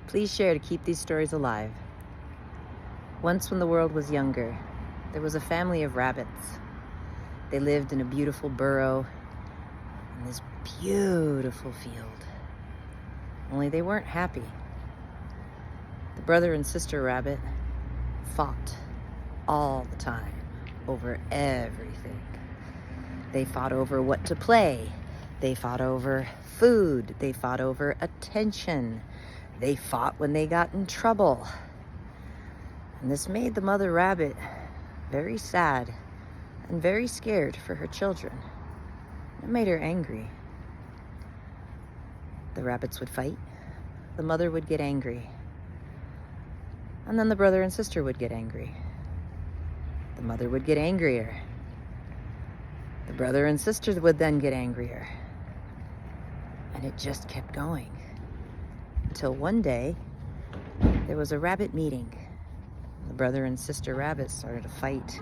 Please share to keep these stories alive. Once when the world was younger, there was a family of rabbits. They lived in a beautiful burrow in this beautiful field. Only they weren't happy. The brother and sister rabbit fought all the time over everything. They fought over what to play. They fought over food. They fought over attention. They fought when they got in trouble. And this made the mother rabbit very sad and very scared for her children. It made her angry. The rabbits would fight. The mother would get angry. And then the brother and sister would get angry. The mother would get angrier. The brother and sister would then get angrier. And it just kept going. Until one day, there was a rabbit meeting. The brother and sister rabbits started to fight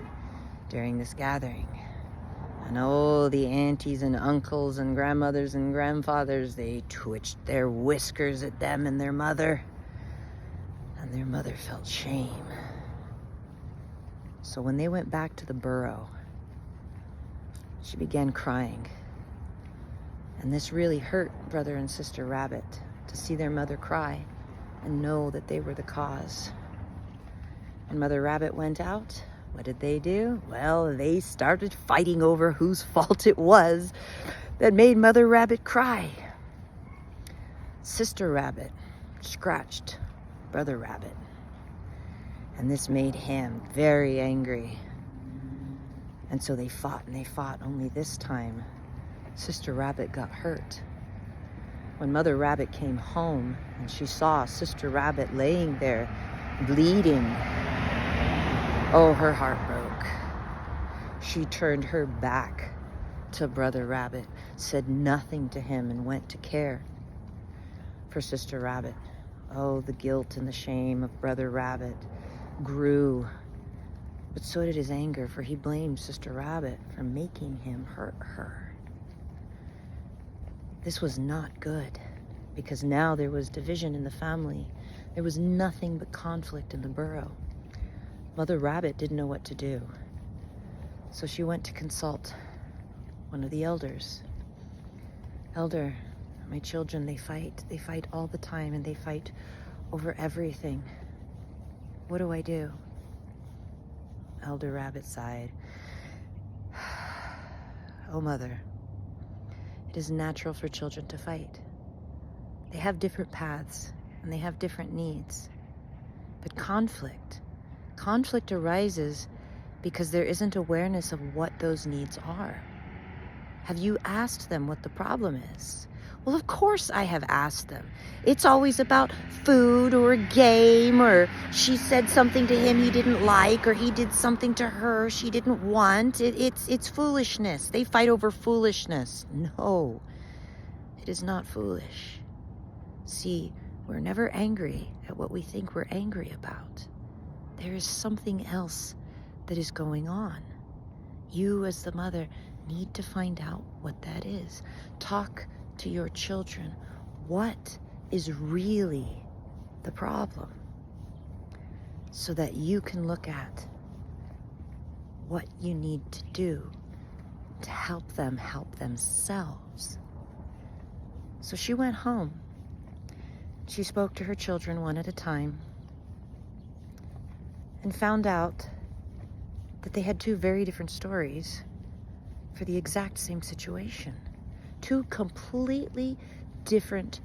during this gathering. And oh, the aunties and uncles and grandmothers and grandfathers, they twitched their whiskers at them and their mother. And their mother felt shame. So when they went back to the burrow, she began crying. And this really hurt brother and sister rabbit to see their mother cry and know that they were the cause. When Mother Rabbit went out, what did they do? Well, they started fighting over whose fault it was that made Mother Rabbit cry. Sister Rabbit scratched Brother Rabbit, and this made him very angry. And so they fought and they fought, only this time Sister Rabbit got hurt. When Mother Rabbit came home and she saw Sister Rabbit laying there bleeding, oh, her heart broke. She turned her back to Brother Rabbit, said nothing to him, and went to care for Sister Rabbit. Oh, the guilt and the shame of Brother Rabbit grew, but so did his anger, for he blamed Sister Rabbit for making him hurt her. This was not good, because now there was division in the family. There was nothing but conflict in the burrow. Mother Rabbit didn't know what to do, so she went to consult one of the elders. Elder, my children, they fight all the time, and they fight over everything. What do I do? Elder Rabbit sighed. Oh, Mother, it is natural for children to fight. They have different paths, and they have different needs. But conflict arises because there isn't awareness of what those needs are. Have you asked them what the problem is? Well, of course I have asked them. It's always about food or a game, or she said something to him he didn't like, or he did something to her she didn't want. It's foolishness. They fight over foolishness. No, it is not foolish. See, we're never angry at what we think we're angry about. There is something else that is going on. You, as the mother, need to find out what that is. Talk to your children. What is really the problem? So that you can look at what you need to do to help them help themselves. So she went home. She spoke to her children one at a time and found out that they had two very different stories for the exact same situation. Two completely different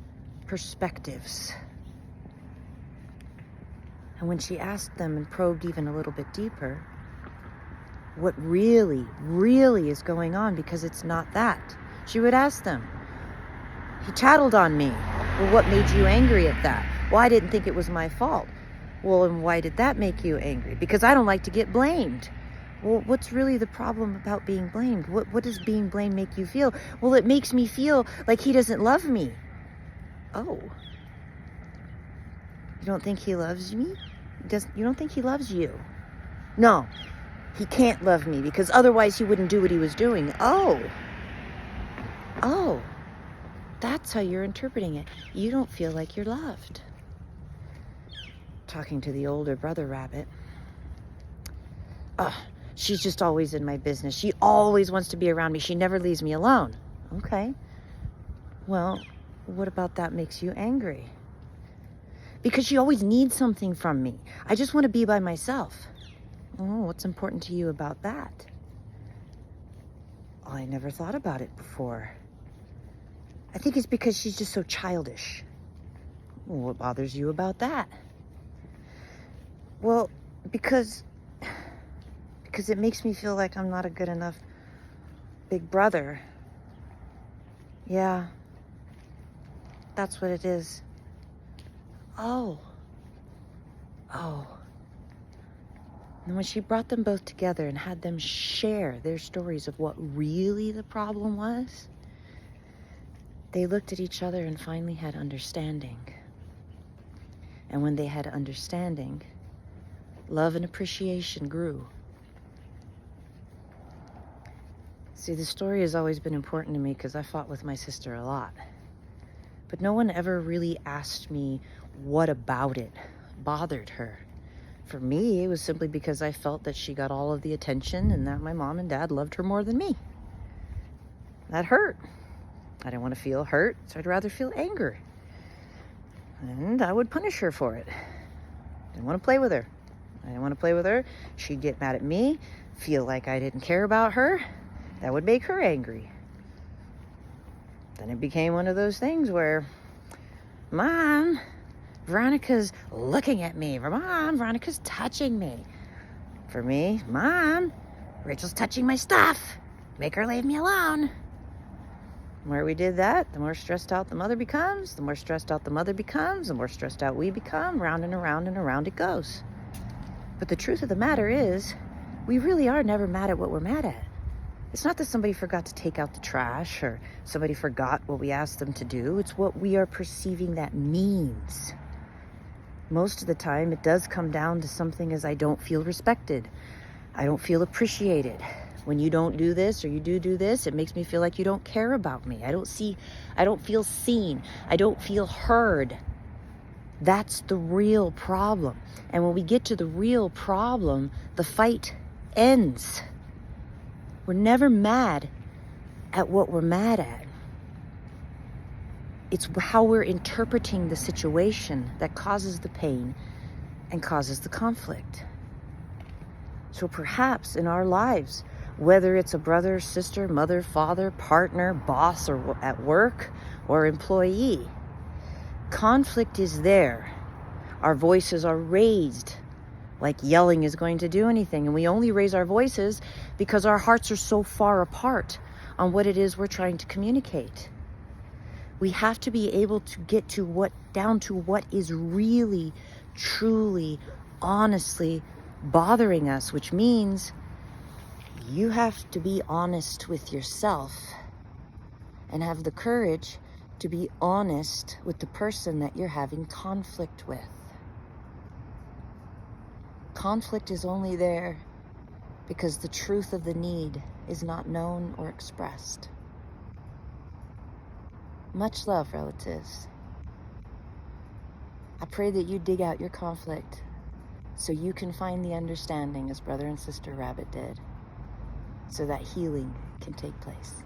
perspectives. And when she asked them and probed even a little bit deeper, what really is going on, because it's not that. She would ask them, he tattled on me. Well, what made you angry at that? Well, I didn't think it was my fault. Well, and why did that make you angry? Because I don't like to get blamed. Well, what's really the problem about being blamed? What does being blamed make you feel? Well, it makes me feel like he doesn't love me. Oh. You don't think he loves me? You don't think he loves you? No, he can't love me because otherwise he wouldn't do what he was doing. Oh, that's how you're interpreting it. You don't feel like you're loved. talking to the older brother rabbit. She's just always in my business. She always wants to be around me. She never leaves me alone. Okay. Well, what about that makes you angry? Because she always needs something from me. I just want to be by myself. Oh, what's important to you about that? Oh, I never thought about it before. I think it's because she's just so childish. Well, what bothers you about that? Well, because it makes me feel like I'm not a good enough big brother. Yeah, that's what it is. Oh. And when she brought them both together and had them share their stories of what really the problem was, they looked at each other and finally had understanding. And when they had understanding, love and appreciation grew. See, the story has always been important to me because I fought with my sister a lot. But no one ever really asked me what about it bothered her. For me, it was simply because I felt that she got all of the attention and that my mom and dad loved her more than me. That hurt. I didn't want to feel hurt, so I'd rather feel anger. And I would punish her for it. Didn't want to play with her. I didn't want to play with her. She'd get mad at me, feel like I didn't care about her. That would make her angry. Then it became one of those things where, Mom, Veronica's looking at me. Mom, Veronica's touching me. For me, Mom, Rachel's touching my stuff. Make her leave me alone. The more we did that, the more stressed out the mother becomes. The more stressed out the mother becomes, the more stressed out we become. Round and around and around it goes. But the truth of the matter is, we really are never mad at what we're mad at. It's not that somebody forgot to take out the trash or somebody forgot what we asked them to do. It's what we are perceiving that means. Most of the time, it does come down to something as I don't feel respected. I don't feel appreciated. When you don't do this or you do this, it makes me feel like you don't care about me. I don't feel seen. I don't feel heard. That's the real problem. And when we get to the real problem, the fight ends. We're never mad at what we're mad at. It's how we're interpreting the situation that causes the pain and causes the conflict. So perhaps in our lives, whether it's a brother, sister, mother, father, partner, boss, or at work, or employee, conflict is there. Our voices are raised like yelling is going to do anything. And we only raise our voices because our hearts are so far apart on what it is we're trying to communicate. We have to be able to get down to what is really, truly, honestly bothering us, which means you have to be honest with yourself and have the courage to be honest with the person that you're having conflict with. Conflict is only there because the truth of the need is not known or expressed. Much love, relatives. I pray that you dig out your conflict so you can find the understanding as Brother and Sister Rabbit did, so that healing can take place.